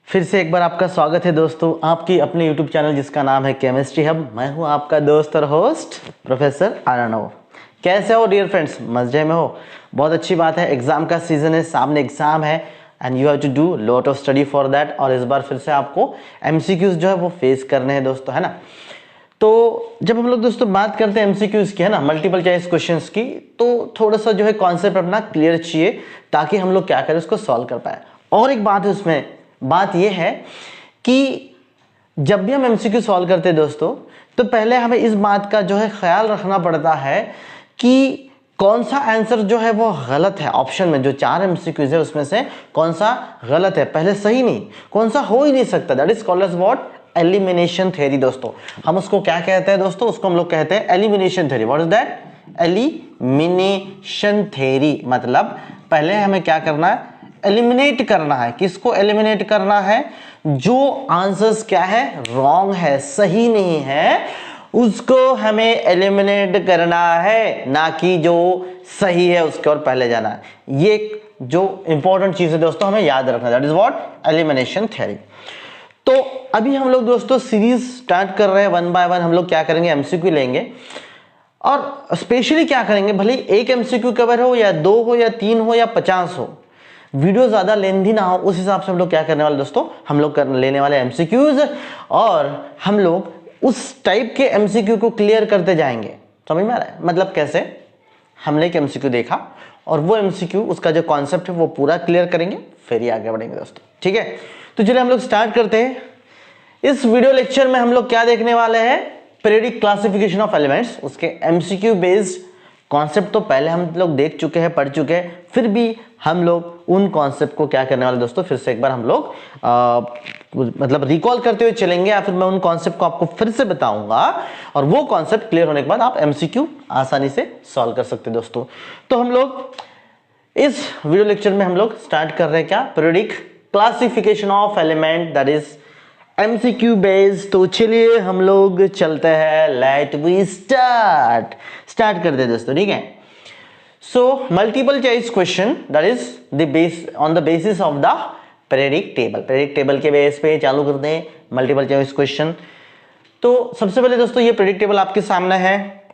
फिर से एक बार आपका स्वागत है दोस्तों आपकी अपने YouTube चैनल जिसका नाम है केमिस्ट्री हब। मैं हूं आपका दोस्त और होस्ट प्रोफेसर अर्णव। कैसे हो डियर फ्रेंड्स, मजे में हो? बहुत अच्छी बात है। एग्जाम का सीजन है, सामने एग्जाम है and you have to do lot of study for that. और इस बार फिर से आपको MCQs जो है वो फेस करने हैं दोस्तों, है ना। तो जब हम लोग दोस्तों बात करते हैं MCQs की, है ना, मल्टीपल चॉइस क्वेश्चंस की, तो थोड़ा सा जो है कॉन्सेप्ट अपना क्लियर चाहिए ताकि हम लोग क्या करें, उसको सॉल्व कर पाए। और एक बात है उसमें, बात यह है कि जब भी हम MCQ सॉल्व करते हैं दोस्तों, तो पहले हमें इस बात का जो है ख्याल रखना पड़ता है कि कौन सा आंसर जो है वो गलत है। ऑप्शन में जो 4 MCQs है उसमें से कौन सा गलत है, पहले सही नहीं, कौन सा हो ही नहीं सकता। That is called as what, elimination theory दोस्तों। हम उसको क्या कहते हैं दोस्तों? उसको हम लोग कहते हैं elimination theory. What is that? Elimination theory. मतलब पहले हमें क्या करना है, एलिमिनेट करना है। किसको एलिमिनेट करना है? जो आंसर्स क्या है, रॉन्ग है, सही नहीं है, उसको हमें एलिमिनेट करना है, ना कि जो सही है उसके और पहले जाना है। ये जो इंपॉर्टेंट चीज है दोस्तों, हमें याद रखना। That is what, elimination theory. तो अभी हम लोग दोस्तों सीरीज स्टार्ट कर रहे हैं, 1 बाय 1 हम लोग क्या करेंगे, MCQ लेंगे। और स्पेशली क्या करेंगे, भले एक MCQ कवर हो या 2 हो या 3 हो या 50 हो, वीडियो ज्यादा लेंथी ना हो, उस हिसाब से हम लोग क्या करने वाले दोस्तों, हम लोग लेने वाले MCQs और हम लोग उस टाइप के MCQ को क्लियर करते जाएंगे। समझ में आ रहा है? मतलब कैसे, हमने एक MCQ देखा और वो MCQ उसका जो कॉन्सेप्ट है वो पूरा क्लियर करेंगे, फिर ही आगे बढ़ेंगे दोस्तों। ठीक है, तो चलिए हम लोग स्टार्ट करते हैं। इस वीडियो लेक्चर में हम लोग क्या देखने वाले हैं, पीरियडिक क्लासिफिकेशन ऑफ एलिमेंट्स। उसके MCQ बेस्ड कॉन्सेप्ट तो पहले हम लोग देख चुके हैं, पढ़ चुके हैं, फिर भी हम लोग उन कॉन्सेप्ट को क्या करने वाले दोस्तों, फिर से एक बार हम लोग मतलब रिकॉल करते हुए चलेंगे, या फिर मैं उन कॉन्सेप्ट को आपको फिर से बताऊंगा और वो कॉन्सेप्ट क्लियर होने के बाद आप MCQ आसानी से सॉल्व कर सकते हैं दोस्तों। तो हम लोग इस वीडियो लेक्चर में हम लोग स्टार्ट कर रहे हैं क्या, periodic classification of element, that is MCQ based. तो चलिए हम लोग चलते हैं, लेट वी स्टार्ट करते हैं दोस्तों। ठीक है, so multiple choice question, that is the base on the basis of the periodic table. Periodic table के बेस पे चालू करते हैं मल्टीपल चॉइस क्वेश्चन। तो सबसे पहले दोस्तों ये पीरियडिक टेबल आपके सामने है,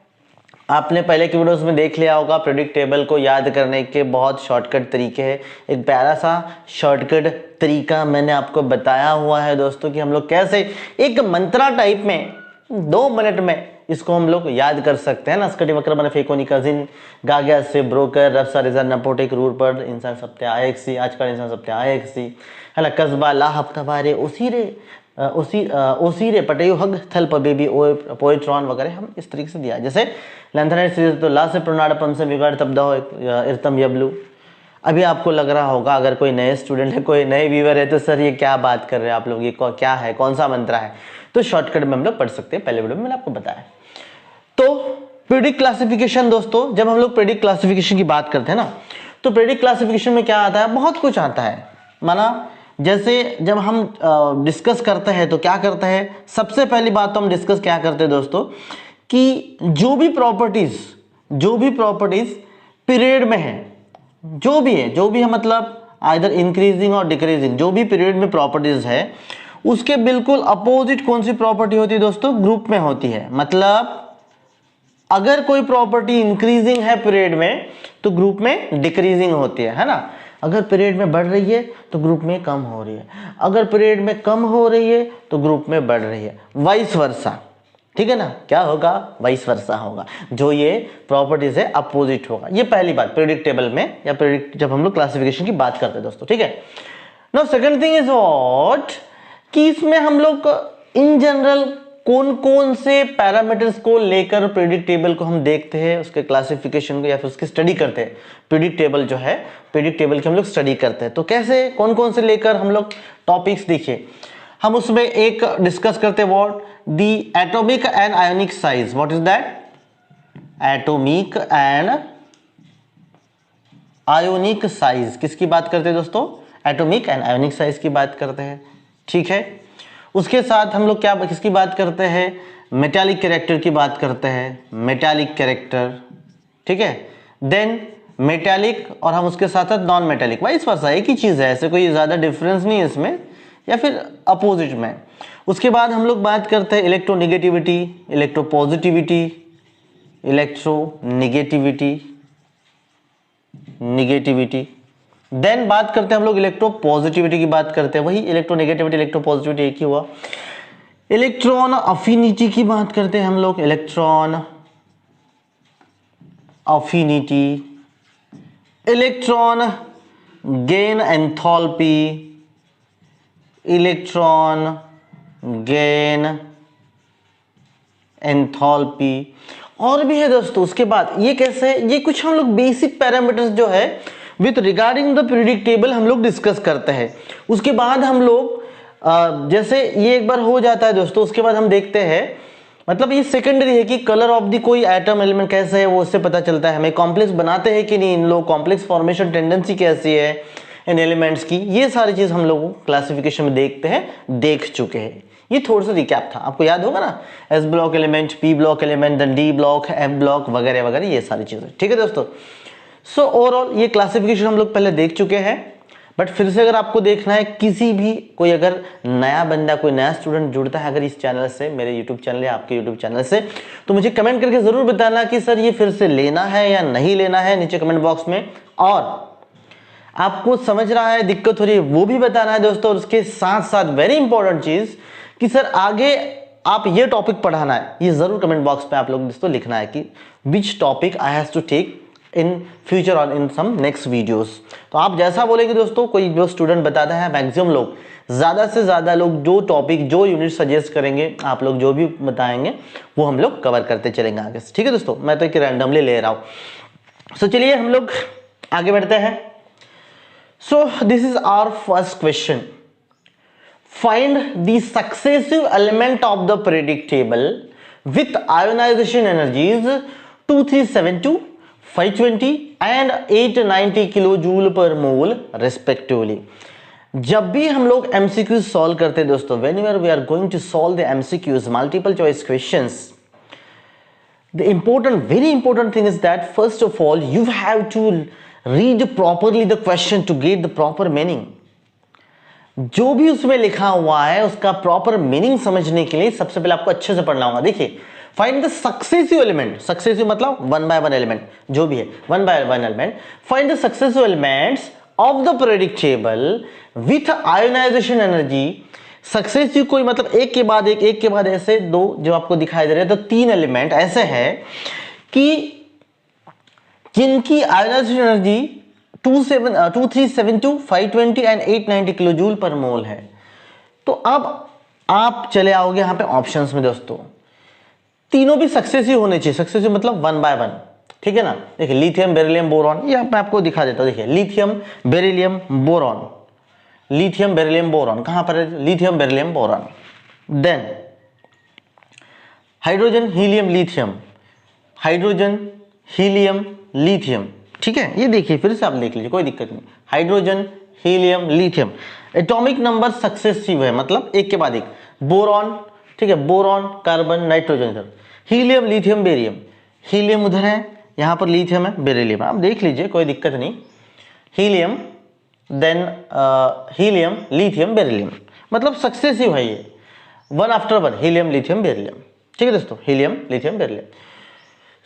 आपने पहले की वीडियोस में देख लिया होगा। पीरियडिक टेबल को याद करने के बहुत शॉर्टकट तरीके हैं। एक प्यारा सा शॉर्टकट तरीका मैंने आपको बताया हुआ है दोस्तों कि हम लोग कैसे एक मंत्रा टाइप में 2 मिनट में इसको हम लोग याद कर सकते हैं ना। स्कटी वक्र बने फेकोनी कजिन गाग्या से ब्रोकर रफ्सा रिजर नपोटिक रूर पर इंसान सप्ते आएक सी आजकल इंसान सप्ते आएक सी, है ना, कस्बा ला हफ्ता बारे उसी रे पटेयु हग थल पबेबी पोएट्रॉन वगैरह हम इस तरीके से दिया। जैसे लेंथनाइट सीरीज तो ला से प्रोनाडपम से बिगाड़ तब दो इर्तम यबलू। अभी आपको लग रहा होगा, अगर कोई नए स्टूडेंट है, कोई नए व्यूअर है, तो सर ये क्या बात कर रहे हैं आप लोग, ये क्या है, कौन सा मंत्र है? तो शॉर्टकट में हम लोग पढ़ सकते हैं, पहले वीडियो में मैंने आपको बताया। तो पीरियडिक क्लासिफिकेशन दोस्तों, जब हम लोग पीरियडिक क्लासिफिकेशन की बात करते हैं ना, तो पीरियडिक क्लासिफिकेशन में क्या आता है, बहुत कुछ आता है। माना जैसे जब हम डिस्कस करते हैं तो क्या करते हैं, सबसे पहली बात तो हम डिस्कस क्या करते हैं दोस्तों, कि जो भी प्रॉपर्टीज पीरियड में है, जो भी है मतलब आइदर इंक्रीजिंग और डिक्रीजिंग, जो भी पीरियड में प्रॉपर्टीज है, उसके बिल्कुल अपोजिट कौन सी प्रॉपर्टी होती है दोस्तों, ग्रुप में होती है। मतलब अगर कोई प्रॉपर्टी इंक्रीजिंग है पीरियड में, तो ग्रुप में डिक्रीजिंग होती है ना। अगर पीरियड में बढ़ रही है तो ग्रुप में कम हो रही है, अगर पीरियड में कम हो रही है तो ग्रुप में बढ़ रही है, वाइस वर्सा। ठीक है ना, क्या होगा, वाइस वर्सा होगा। जो ये प्रॉपर्टीज है अपोजिट होगा। ये पहली बात पीरियडिक टेबल में, या पीरियडिक जब हम लोग क्लासिफिकेशन की बात करते हैं दोस्तों। ठीक है, now second thing is what, कि इसमें हम लोग इन जनरल कौन कौन से पैरामीटर्स को लेकर पीरियडिक टेबल को हम देखते हैं, उसके क्लासिफिकेशन को या फिर उसकी स्टडी करते हैं। पीरियडिक टेबल जो है, पीरियडिक टेबल की हम लोग स्टडी करते हैं। तो कैसे, कौन कौन से लेकर हम लोग टॉपिक्स देखिए, हम उसमें एक डिस्कस करते हैं, what, the atomic and ionic size. What is that, atomic and ionic size. किसकी बात करते हैं दोस्तों, एटॉमिक एंड आयोनिक साइज की बात करते हैं। ठीक है, उसके साथ हम लोग क्या किसकी बात करते हैं, मेटालिक कैरेक्टर की बात करते हैं, मेटालिक कैरेक्टर। ठीक है, देन मेटालिक और हम उसके साथ साथ नॉन मेटालिक, वाइस वर्सा, एक ही चीज है, ऐसे कोई ज्यादा डिफरेंस नहीं है इसमें, या फिर अपोजिट में। उसके बाद हम लोग बात करते हैं electronegativity, electropositivity, electronegativity, negativity. Then बात करते हैं हम लोग इलेक्ट्रोपॉजिटिविटी की बात करते हैं, वही इलेक्ट्रोनेगेटिविटी इलेक्ट्रोपॉजिटिविटी एक ही हुआ। इलेक्ट्रॉन अफिनिटी की बात करते हैं हम लोग, electron affinity, electron gain enthalpy, electron gain enthalpy, और भी है दोस्तों। उसके बाद ये कैसे है, ये कुछ हम लोग बेसिक पैरामीटर्स जो है with regarding the periodic table हम लोग डिस्कस करते हैं। उसके बाद हम लोग जैसे ये एक बार हो जाता है दोस्तों, उसके बाद हम देखते हैं, मतलब ये सेकेंडरी है कि कलर ऑफ दी कोई एटम एलिमेंट कैसे है वो उससे पता चलता है, हमें कॉम्प्लेक्स बनाते हैं कि नहीं इन लोग, कॉम्प्लेक्स फॉर्मेशन टेंडेंसी कैसी है इन एलिमेंट्स की, ये सारी चीज हम लोग क्लासिफिकेशन में देखते हैं, देख चुके हैं। ये थोड़ा सा रिकैप था, आपको याद होगा ना, S block element, P block element, then D block, F block वगैरह वगैरह, ये सारी चीजें। ठीक है दोस्तों, सो ओवरऑल ये क्लासिफिकेशन हम लोग पहले देख चुके हैं, बट फिर से अगर आपको देखना है, किसी भी कोई अगर नया बंदा, कोई नया स्टूडेंट जुड़ता है अगर इस चैनल से, मेरे यूट्यूब चैनल या आपके यूट्यूब चैनल से, तो मुझे कमेंट करके जरूर बताना कि सर ये फिर से लेना है या नहीं लेना है, नीचे कमेंट बॉक्स में। और आपको समझ रहा है, दिक्कत हो रही है, वो भी बताना है दोस्तों। और उसके साथ साथ वेरी इंपॉर्टेंट चीज कि सर आगे आप ये टॉपिक पढ़ाना है, ये जरूर कमेंट बॉक्स पे आप लोग दोस्तों लिखना है कि which topic I have to take in future और इन सम नेक्स्ट वीडियोस। तो आप जैसा बोलेंगे दोस्तों, कोई जो स्टूडेंट बताता है, मैक्सिमम लोग, ज्यादा से ज्यादा लोग जो टॉपिक, जो यूनिट सजेस्ट करेंगे, आप लोग जो भी बताएंगे वो हम लोग कवर करते चलेंगे आगे से। ठीक है दोस्तों, मैं तो एक रैंडमली ले रहा हूं। सो चलिए हम लोग आगे बढ़ते हैं। So this is our first question, find the successive element of the periodic table with ionisation energies 2372, 520 and 890 kilojoule per mole respectively. जब भी हम लोग एमसीक्यूज सॉल्व करते हैं दोस्तों, whenever we are going to solve the MCQs, multiple choice questions, the important, very important thing is that first of all you have to read properly the question to get the proper meaning. जो भी उसमें लिखा हुआ है उसका proper meaning समझने के लिए सबसे पहले आपको अच्छे से पढ़ना होगा। देखिए, find the successive element, successive मतलब वन बाय वन एलिमेंट, जो भी है one by one element, find the successive elements of the periodic table with ionisation energy. Successive कोई मतलब एक के बाद एक के बाद ऐसे दो जो आपको दिखाई दे रहे हैं, तो तीन एलिमेंट ऐसे हैं कि जिनकी ionisation energy 2372, 520 and 890 kilojoule per मोल है। तो अब आप चले आओगे यहां पे ऑप्शंस में दोस्तों, तीनों भी सक्सेसिव होने चाहिए। सक्सेसिव मतलब वन बाय वन, ठीक है ना। देखिए, लिथियम, बेरिलियम, बोरॉन, ये मैं आपको दिखा देता हूं। देखिए, lithium, beryllium, boron, lithium, beryllium, boron, कहां पर है? Lithium, beryllium, boron. Then hydrogen, helium, lithium, hydrogen, helium, lithium, ठीक है। ये देखिए, फिर से आप देख लीजिए, कोई दिक्कत नहीं। Hydrogen, helium, lithium, atomic number successive है, मतलब एक के बाद एक। बोरॉन, ठीक है, बोरॉन, कार्बन, नाइट्रोजन इधर, हीलियम, लिथियम, बेरियम, हीलियम उधर है, यहां पर लिथियम है, बेरिलियम, आप देख लीजिए, कोई दिक्कत नहीं। Helium, then helium, lithium, beryllium, मतलब सक्सेसिव है ये, one after one, helium, lithium, beryllium, ठीक है दोस्तों, हीलियम, लिथियम, बेरिलियम।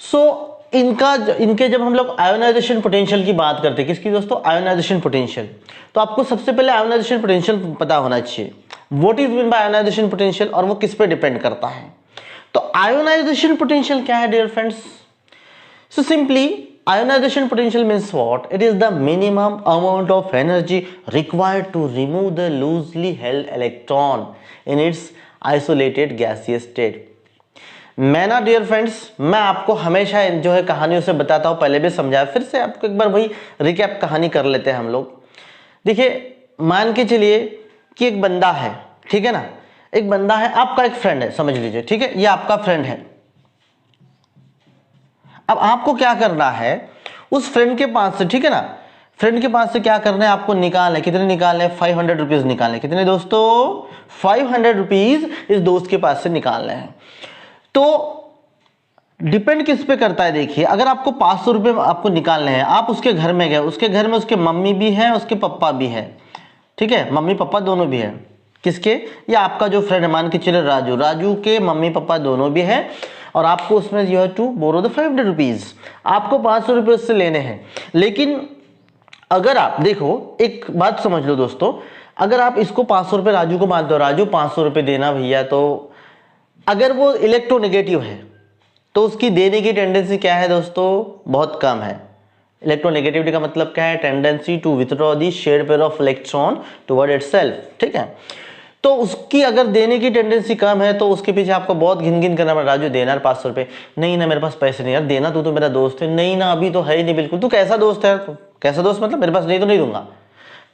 सो इनके जब हम लोग आयोनाइजेशन पोटेंशियल की बात करते हैं, किसकी दोस्तों? Ionization potential. तो आपको सबसे पहले आयोनाइजेशन पोटेंशियल पता होना चाहिए, what is mean by ionization potential, और वो किस पे डिपेंड करता है। तो आयोनाइजेशन पोटेंशियल क्या है dear friends? So simply ionisation potential means what? It is the minimum amount of energy required to remove the loosely held electron in its isolated gaseous state. मैं ना डियर फ्रेंड्स, मैं आपको हमेशा जो है कहानियों से बताता हूं, पहले भी समझाया, फिर से आपको एक बार वही रिकैप कहानी कर लेते हैं हम लोग। देखिए, मान के चलिए कि एक बंदा है, ठीक है ना, एक बंदा है, आपका एक फ्रेंड है, समझ लीजिए, ठीक है, ये आपका फ्रेंड है। अब आपको क्या करना है, उस फ्रेंड के पास से, ठीक है ना, फ्रेंड के पास से क्या करना है, आपको निकालना है। कितने निकालने हैं? 500 रुपीज निकालने। कितने दोस्तों? 500 रुपीज इस दोस्त के पास से निकालने हैं। तो डिपेंड किस पे करता है? देखिए, अगर आपको 500 रुपए आपको निकालने हैं, आप उसके घर में गए, उसके घर में उसके मम्मी भी है, उसके पापा भी है, ठीक है, मम्मी पापा दोनों भी है, किसके? या आपका जो फ्रेंड है, मान के चले राजू, राजू के मम्मी पापा दोनों भी हैं और आपको उसमें you have to borrow the 500 rupees, आपको 500 रुपये उससे लेने हैं। लेकिन अगर आप देखो, एक बात समझ लो दोस्तों, अगर आप इसको 500 रुपये राजू को मानते हो, राजू 500 रुपये देना भैया, तो अगर वो इलेक्ट्रोनेगेटिव है तो उसकी देने की टेंडेंसी क्या है दोस्तों? बहुत कम है। इलेक्ट्रोनेगेटिविटी का मतलब क्या है? Tendency to withdraw the shared pair of electron toward itself, ठीक है। तो उसकी अगर देने की टेंडेंसी कम है तो उसके पीछे आपको बहुत घिन घिन करना पड़ा, राजू देना 500 रुपये, नहीं ना मेरे पास पैसे नहीं यार, देना, तू तो मेरा दोस्त है, नहीं ना अभी तो है ही नहीं बिल्कुल, तू कैसा दोस्त है? तू कैसा दोस्त मतलब? मेरे पास नहीं तो नहीं दूंगा,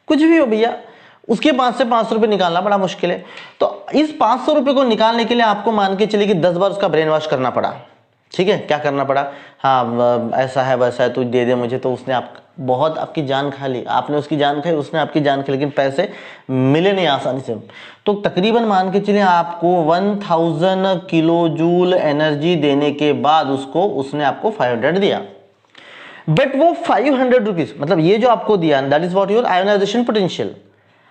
कुछ भी हो भैया, उसके पास से 500 रुपये निकालना बड़ा मुश्किल है। तो इस 500 रुपये को निकालने के लिए आपको मान के चलिए कि 10 बार उसका ब्रेन वॉश करना पड़ा, ठीक है। क्या करना पड़ा? हाँ ऐसा है वैसा है, तू दे दे मुझे, तो उसने आप बहुत आपकी जान खा ली, आपने उसकी जान खाई, उसने आपकी जान खाई, लेकिन पैसे मिले नहीं आसानी से। तो तकरीबन मान के चलिए आपको 1000 किलो जूल एनर्जी देने के बाद उसको उसने आपको 500 दिया, बट वो 500 रुपीज, मतलब ये जो आपको दिया, that is what your ionisation potential.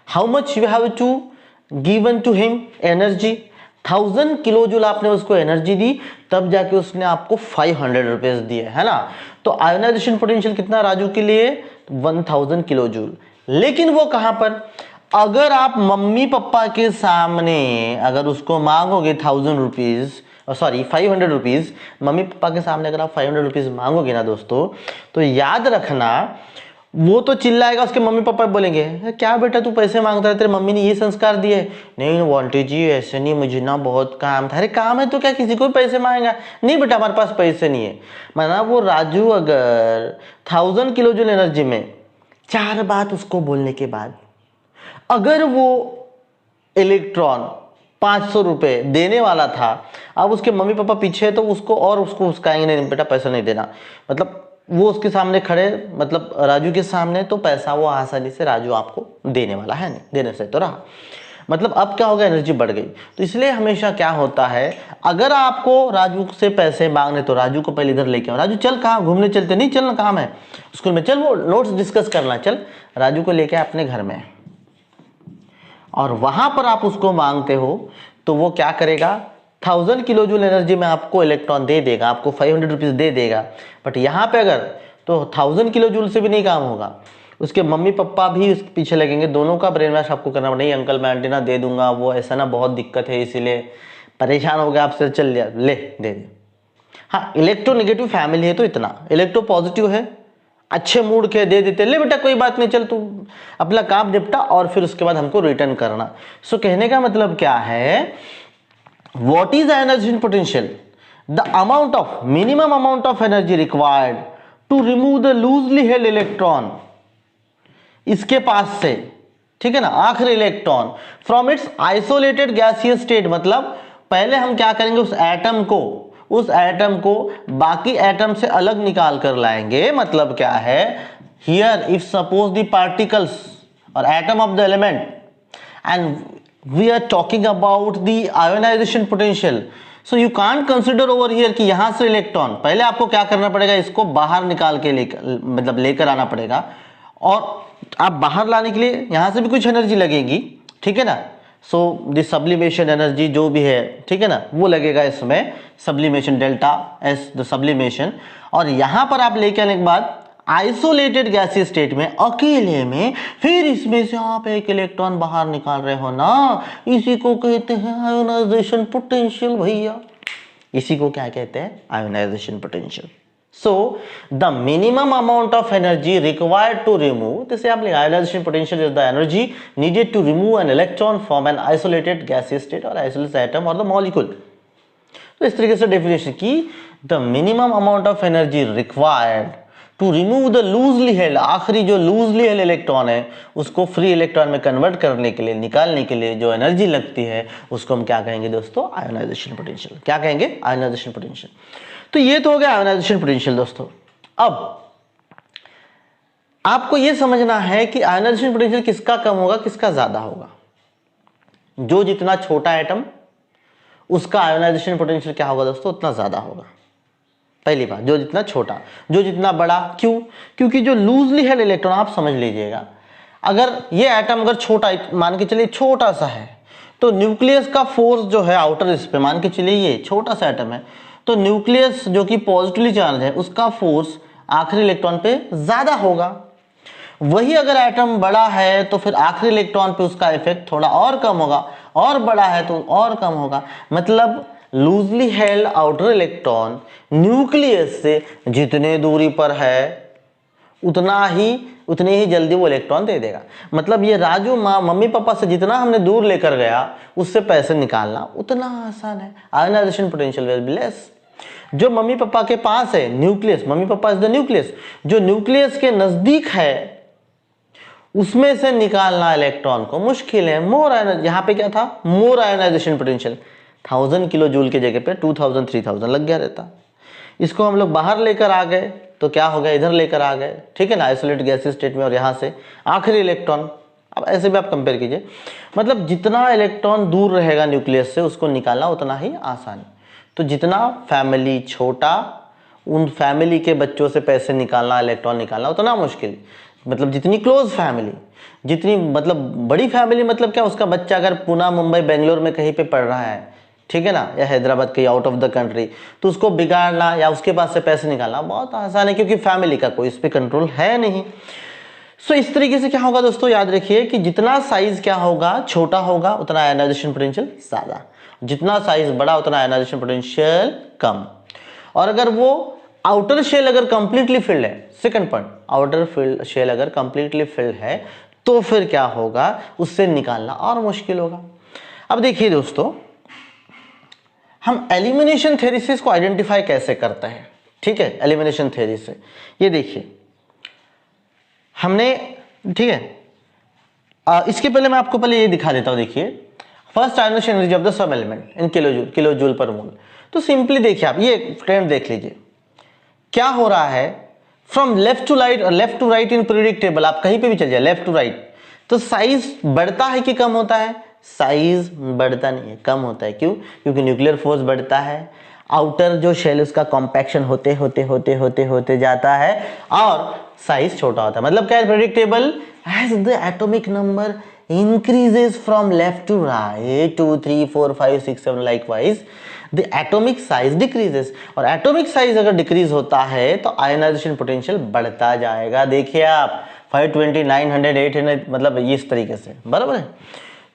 How much you have to given to him energy? 1000 kilo joule आपने उसको एनर्जी दी, तब जाके उसने आपको 500 रुपीज दिए, है ना। तो आयोनाइजेशन पोटेंशियल कितना राजू के लिए? 1000 किलो जूल। लेकिन वो कहां पर? अगर आप मम्मी पापा के सामने अगर उसको मांगोगे 1000 rupees, sorry 500 rupees, mummy papa के सामने अगर आप 500 रुपीज मांगोगे ना दोस्तों, तो याद रखना वो तो चिल्लाएगा, उसके मम्मी पापा बोलेंगे क्या बेटा तू पैसे मांगता है, तेरे मम्मी ने ये संस्कार दिए? नहीं वांटे जी ऐसे नहीं, मुझे ना बहुत काम था। अरे काम है तो क्या किसी को पैसे मांगेगा? नहीं बेटा हमारे पास पैसे नहीं है। मतलब वो राजू अगर 1000 किलो जूल एनर्जी में 4 बात उसको बोलने के बाद अगर वो इलेक्ट्रॉन 500 रुपये देने वाला था, अब उसके मम्मी पापा पीछे है तो उसको और उसको उसकाएंगे, नहीं बेटा पैसा नहीं देना, मतलब वो उसके सामने खड़े, मतलब राजू के सामने, तो पैसा वो आसानी से राजू आपको देने वाला है नहीं, देने से तो रहा। मतलब अब क्या होगा? एनर्जी बढ़ गई। तो इसलिए हमेशा क्या होता है, अगर आपको राजू से पैसे मांगने तो राजू को पहले इधर लेके आओ, राजू चल कहाँ घूमने चलते? नहीं चलना, काम है स्कूल में, चल वो नोट्स डिस्कस करना, चल राजू को लेके अपने घर में, और वहां पर आप उसको मांगते हो तो वो क्या करेगा? 1000 किलो जूल एनर्जी में आपको इलेक्ट्रॉन दे देगा, आपको 500 रुपीज दे देगा। बट यहाँ पे अगर तो 1000 किलो जूल से भी नहीं काम होगा, उसके मम्मी पापा भी उसके पीछे लगेंगे, दोनों का ब्रेन वॉश आपको करना पड़ेगा। नहीं अंकल मैं एंटीना दे दूंगा, वो ऐसा ना बहुत दिक्कत है इसीलिए परेशान हो गया आपसे, चल लिया ले दे दे। हाँ इलेक्ट्रोनेगेटिव फैमिली है तो इतना, इलेक्ट्रो पॉजिटिव है अच्छे मूड के दे देते, ले बेटा कोई बात नहीं चल तू अपना काम निपटा, और फिर उसके बाद हमको रिटर्न करना। सो कहने का मतलब क्या है, what is ionisation potential? The amount of minimum amount of energy required to remove the loosely held electron, इसके पास से, ठीक है ना, आखिरी electron from its isolated gaseous state. मतलब पहले हम क्या करेंगे, उस एटम को बाकी एटम से अलग निकाल कर लाएंगे। मतलब क्या है, here if suppose the particles और atom of the element and we are talking about the ionisation potential, so you can't consider over here कि यहां से इलेक्ट्रॉन, पहले आपको क्या करना पड़ेगा, इसको बाहर निकाल के लेकर आना पड़ेगा, और आप बाहर लाने के लिए यहां से भी कुछ एनर्जी लगेगी, ठीक है ना। सो द सब्लिमेशन एनर्जी जो भी है, ठीक है ना, वो लगेगा इसमें, sublimation delta S the sublimation. और यहां पर आप लेके आने के बाद आइसोलेटेड गैसीय स्टेट में अकेले में फिर इसमें से आप एक इलेक्ट्रॉन बाहर निकाल रहे हो ना, इसी को कहते हैं आयोनाइजेशन पोटेंशियल भैया। इसी को क्या कहते हैं? Ionization potential. So the minimum amount of energy required to remove, this आप ionization potential is the energy needed to remove an electron from an isolated gaseous state or isolated atom or the molecule। तो इस तरीके से definition की, the minimum amount of energy required to remove the loosely held, आखिरी जो loosely held electron है उसको free electron में कन्वर्ट करने के लिए, निकालने के लिए जो एनर्जी लगती है उसको हम क्या कहेंगे दोस्तों? Ionisation potential. क्या कहेंगे? Ionization potential. तो ये तो हो गया आयोनाइजेशन पोटेंशियल दोस्तों। अब आपको ये समझना है कि आयोनाइजेशन पोटेंशियल किसका कम होगा, किसका ज्यादा होगा। जो जितना छोटा एटम उसका आयोनाइजेशन पोटेंशियल क्या होगा दोस्तों? उतना ज्यादा होगा। पहली बात, जो जितना छोटा, जो जितना बड़ा। क्यों? क्योंकि जो लूजली हेल्ड इलेक्ट्रॉन, आप समझ लीजिएगा, अगर ये एटम अगर छोटा, मान के चलिए छोटा सा है, तो न्यूक्लियस का फोर्स जो है आउटर स्पेस पे, मान के चलिए ये छोटा सा एटम है, तो न्यूक्लियस जो कि पॉजिटिवली चार्ज है उसका फोर्स आखिरी इलेक्ट्रॉन पे ज्यादा होगा। वही अगर एटम बड़ा है तो फिर आखिरी इलेक्ट्रॉन पे उसका इफेक्ट थोड़ा और कम होगा, और बड़ा है तो और कम होगा। मतलब loosely held outer electron nucleus से जितने दूरी पर है उतनी ही जल्दी वो इलेक्ट्रॉन दे देगा। मतलब ये राजू मम्मी पापा से जितना हमने दूर लेकर गया उससे पैसे निकालना उतना आसान है। Ionisation potential will be less. जो मम्मी पापा के पास है nucleus, mummy papa is the nucleus, जो न्यूक्लियस के नजदीक है उसमें से निकालना इलेक्ट्रॉन को मुश्किल है। मोर आयन, यहाँ पे क्या था, मोर आयनाइजेशन पोटेंशियल, 1000 किलो जूल की जगह पे 2000 3000 लग गया रहता। इसको हम लोग बाहर लेकर आ गए तो क्या हो गया, इधर लेकर आ गए, ठीक है ना, आइसोलेट गैसीय स्टेट में, और यहाँ से आखिरी इलेक्ट्रॉन। अब ऐसे भी आप कंपेयर कीजिए, मतलब जितना इलेक्ट्रॉन दूर रहेगा न्यूक्लियस से उसको निकालना उतना ही आसान है। तो जितना फैमिली छोटा, उन फैमिली के बच्चों से पैसे निकालना, इलेक्ट्रॉन निकालना उतना मुश्किल। मतलब जितनी क्लोज फैमिली, जितनी मतलब बड़ी फैमिली, मतलब क्या, उसका बच्चा अगर पुणे मुंबई बेंगलोर में कहीं पे पढ़ रहा है, ठीक है ना, या हैदराबाद कहीं आउट ऑफ द कंट्री, तो उसको बिगाड़ना या उसके पास से पैसे निकालना बहुत आसान है, क्योंकि फैमिली का कोई इस पर कंट्रोल है नहीं। सो इस तरीके से क्या होगा दोस्तों, याद रखिए कि जितना साइज क्या होगा, छोटा होगा उतना आयनाइजेशन पोटेंशियल ज्यादा, जितना साइज बड़ा उतना आयनाइजेशन पोटेंशियल कम। और अगर वो आउटर शेल अगर कंप्लीटली फिल्ड है, सेकंड पॉइंट, आउटर शेल अगर कंप्लीटली फिल्ड है तो फिर क्या होगा, उससे निकालना और मुश्किल होगा। अब देखिए दोस्तों, हम एलिमिनेशन थ्योरी से इसको आइडेंटिफाई कैसे करते हैं, ठीक है, एलिमिनेशन थ्योरी से। ये देखिए हमने, ठीक है, इसके पहले मैं आपको पहले ये दिखा देता हूं। देखिए first ionization energy of the सब element in kilo joule per mole. तो सिंपली देखिए आप ये ट्रेंड देख लीजिए, क्या हो रहा है, from left to right, left to right in periodic table, आप कहीं पे भी चल जाए लेफ्ट टू राइट, तो साइज बढ़ता है कि कम होता है, साइज बढ़ता नहीं है, कम होता है। क्यों? क्योंकि न्यूक्लियर फोर्स बढ़ता है, आउटर जो शेल उसका कॉम्पैक्शन होते होते होते होते होते जाता है और साइज छोटा होता है। मतलब क्या है, periodic table as the atomic number increases from left to right 2 3 4 5 6 7 likewise the atomic size decreases। और एटॉमिक साइज अगर डिक्रीज होता है तो आयनाइजेशन पोटेंशियल बढ़ता जाएगा। देखिए आप 520 900 800, मतलब इस तरीके से, बराबर है।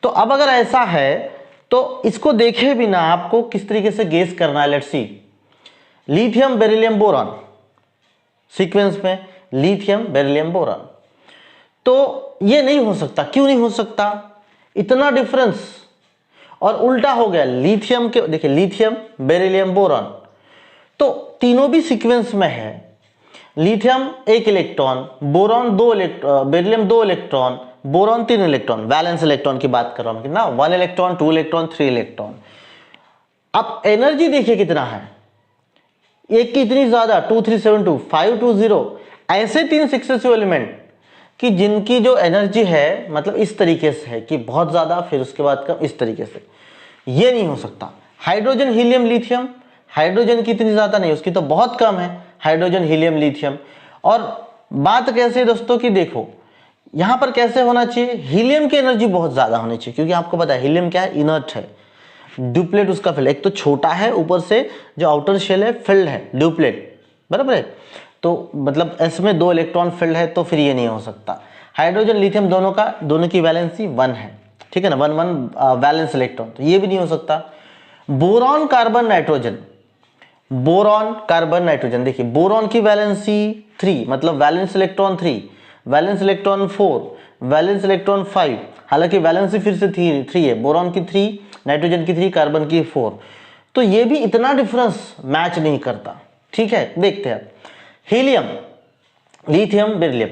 तो अब अगर ऐसा है तो इसको देखे बिना आपको किस तरीके से गेस करना है, let's see. Lithium beryllium boron sequence में, लिथियम बेरिलियम बोरॉन, तो ये नहीं हो सकता। क्यों नहीं हो सकता, इतना डिफरेंस, और उल्टा हो गया लिथियम के, देखिए लिथियम बेरिलियम बोरॉन, तो तीनों भी सीक्वेंस में है। Lithium 1 electron, boron 2 electron, beryllium 2 electron, boron 3 electron, valence electron की बात कर रहा हूं कितना, 1 इलेक्ट्रॉन 2 इलेक्ट्रॉन 3 इलेक्ट्रॉन। अब एनर्जी देखिए कितना है, एक की इतनी ज्यादा 2372 520, ऐसे 3 सक्सेसिव एलिमेंट कि जिनकी जो एनर्जी है मतलब इस तरीके से है कि बहुत ज्यादा, फिर उसके बाद कम, इस तरीके से। ये नहीं हो सकता। हाइड्रोजन हीलियम लिथियम, हाइड्रोजन की इतनी ज्यादा नहीं, उसकी तो बहुत कम है, हाइड्रोजन हीलियम लिथियम। और बात कैसे है दोस्तों कि देखो यहां पर कैसे होना चाहिए, हीलियम की एनर्जी बहुत ज्यादा होनी चाहिए, क्योंकि आपको पता है हीलियम क्या है, इनर्ट है, ड्यूप्लेट उसका फिल्ड, एक तो छोटा है, ऊपर से जो आउटर शेल है फिल्ड है, ड्यूप्लेट, बराबर है। तो मतलब इसमें 2 इलेक्ट्रॉन फिल्ड है, तो फिर ये नहीं हो सकता। हाइड्रोजन लिथियम दोनों की वैलेंसी 1 है, ठीक है ना, 1 1 वैलेंस इलेक्ट्रॉन, तो ये भी नहीं हो सकता। Boron carbon nitrogen, boron carbon nitrogen, देखिए बोरॉन की वैलेंसी 3, मतलब valence electron 3, valence electron 4, valence electron 5, हालांकि वैलेंसी फिर से 3 है, बोरॉन की 3, नाइट्रोजन की 3, कार्बन की 4, तो ये भी इतना डिफरेंस मैच नहीं करता, ठीक है। देखते हैं हीलियम, लिथियम बेरिलियम,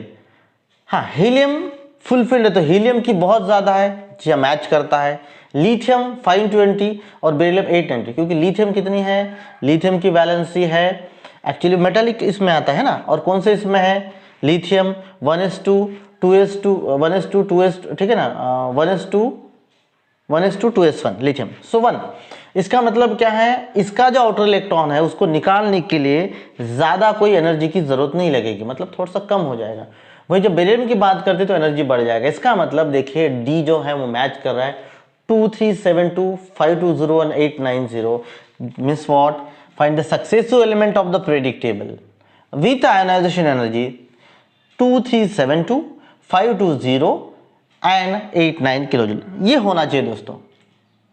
हाँ हीलियम फुलफिल्ड है तो हीलियम की बहुत ज्यादा है, जी मैच करता है। लिथियम 520 और बेरिलियम 890, क्योंकि लिथियम कितनी है, लिथियम की वैलेंसी है, एक्चुअली मेटालिक इसमें आता है ना, और कौन से इसमें है, lithium 1s2 2s2 1s2 2s, ठीक है ना, 1s2 2s1 लिथियम, सो 1। इसका मतलब क्या है, इसका जो आउटर इलेक्ट्रॉन है उसको निकालने के लिए ज्यादा कोई एनर्जी की जरूरत नहीं लगेगी, मतलब थोड़ा सा कम हो जाएगा। वही जब बेरिलियम की बात करते तो एनर्जी बढ़ जाएगा। इसका मतलब देखिए डी जो है वो मैच कर रहा है 2372 5201 890 means what? Find the successive element of the periodic table with ionization energy 2372 520 and 89 kilo joule. ये होना चाहिए दोस्तों,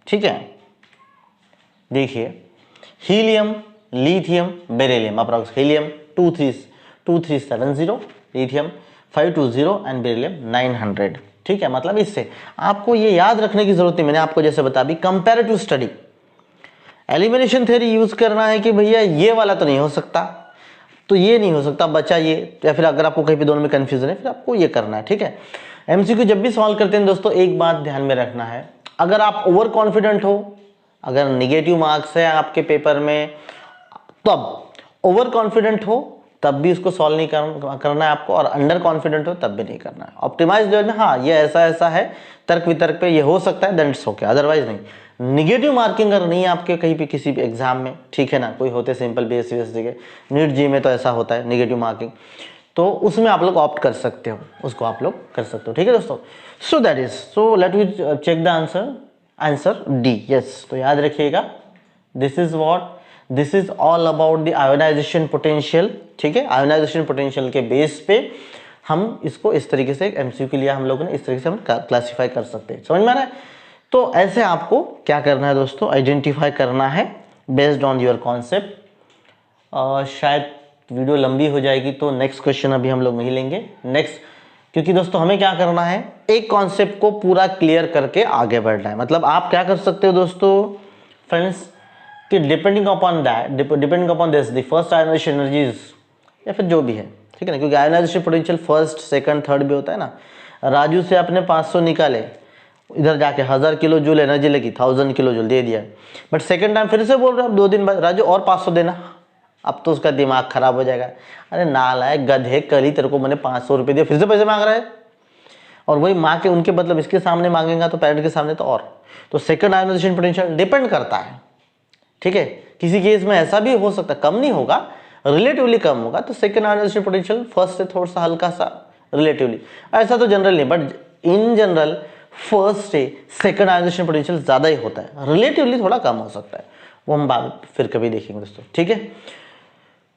ठीक है। देखिए helium, lithium, beryllium, approx helium 2370, lithium 520 and beryllium 900, ठीक है। मतलब इससे आपको ये याद रखने की जरूरत है, मैंने आपको जैसे बता दी comparative study elimination theory use करना है कि भैया ये वाला तो नहीं हो सकता, तो ये नहीं हो सकता बचा ये, या फिर अगर आपको कहीं पे दोनों में कंफ्यूजन है फिर आपको ये करना है, ठीक है। एमसीक्यू जब भी सॉल्व करते हैं दोस्तों एक बात ध्यान में रखना है, अगर आप ओवर कॉन्फिडेंट हो, अगर नेगेटिव मार्क्स है आपके पेपर में, तब ओवर कॉन्फिडेंट हो तब भी उसको सॉल्व नहीं करना है आपको, और अंडर कॉन्फिडेंट हो तब भी नहीं करना है। ऑप्टिमाइज लेवल में हाँ ये ऐसा ऐसा है, तर्क वितर्क पे ये हो सकता है, देन इट्स ओके, अदरवाइज नहीं। निगेटिव मार्किंग अगर नहीं है आपके कहीं भी किसी भी एग्जाम में, ठीक है ना, कोई होते सिंपल बीएससी बीएससी के, नीट जी में तो ऐसा होता है निगेटिव मार्किंग, तो उसमें आप लोग ऑप्ट कर सकते हो, उसको आप लोग कर सकते हो, ठीक है दोस्तों। So that is, so let we check the answer D, yes. तो याद रखिएगा this is what, this is all about the ionisation potential, ठीक है। आयोनाइजेशन पोटेंशियल के बेस पे हम इसको इस तरीके से एमसीक्यू के लिए हम लोगों ने इस तरीके से हम क्लासिफाई कर सकते हैं, समझ में आ रहा है। तो ऐसे आपको क्या करना है दोस्तों, आइडेंटिफाई करना है बेस्ड ऑन योर कॉन्सेप्ट। शायद वीडियो लंबी हो जाएगी तो नेक्स्ट क्वेश्चन अभी हम लोग नहीं लेंगे नेक्स्ट, क्योंकि दोस्तों हमें क्या करना है, एक कॉन्सेप्ट को पूरा क्लियर करके आगे बढ़ना है। मतलब आप क्या कर सकते हो दोस्तों फ्रेंड्स कि depending upon that, depending upon this the first ionisation energies, या फिर जो भी है, ठीक है ना, क्योंकि ionisation potential first second third भी होता है ना। राजू से आपने 500 निकाले, इधर जाके 1000 किलो जूल एनर्जी लगी, 1000 किलो जूल दे दिया, बट सेकंड टाइम फिर से बोल रहे हो 2 दिन बाद राजू और 500 देना, अब तो उसका दिमाग खराब हो जाएगा, अरे नालायक गधे, कल ही तेरे को मैंने 500 रुपये दिया, फिर से पैसे मांग रहा है। और वही माँ के उनके मतलब इसके सामने मांगेगा तो पेरेंट के सामने तो और, तो सेकंड आयोनाइजेशन पोटेंशियल डिपेंड करता है, ठीक है। किसी केस में ऐसा भी हो सकता है, कम नहीं होगा, रिलेटिवली कम होगा, तो सेकंड आयोनाइजेशन पोटेंशियल फर्स्ट से थोड़ा सा हल्का सा रिलेटिवली, ऐसा तो जनरल नहीं, बट इन जनरल फर्स्ट से सेकंड आयोनाइजेशन पोटेंशियल ज्यादा ही होता है, रिलेटिवली थोड़ा कम हो सकता है, वो हम बाद फिर कभी देखेंगे दोस्तों, ठीक है।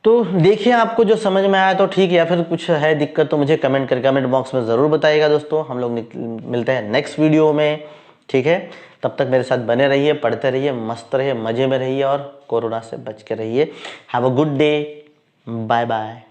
तो देखिए आपको जो समझ में आया तो ठीक है, या फिर कुछ है दिक्कत तो मुझे कमेंट करके कमेंट बॉक्स में ज़रूर बताइएगा दोस्तों। हम लोग मिलते हैं नेक्स्ट वीडियो में, ठीक है। तब तक मेरे साथ बने रहिए, पढ़ते रहिए, मस्त रहिए, मज़े में रहिए और कोरोना से बच के रहिए। Have a good day, bye bye.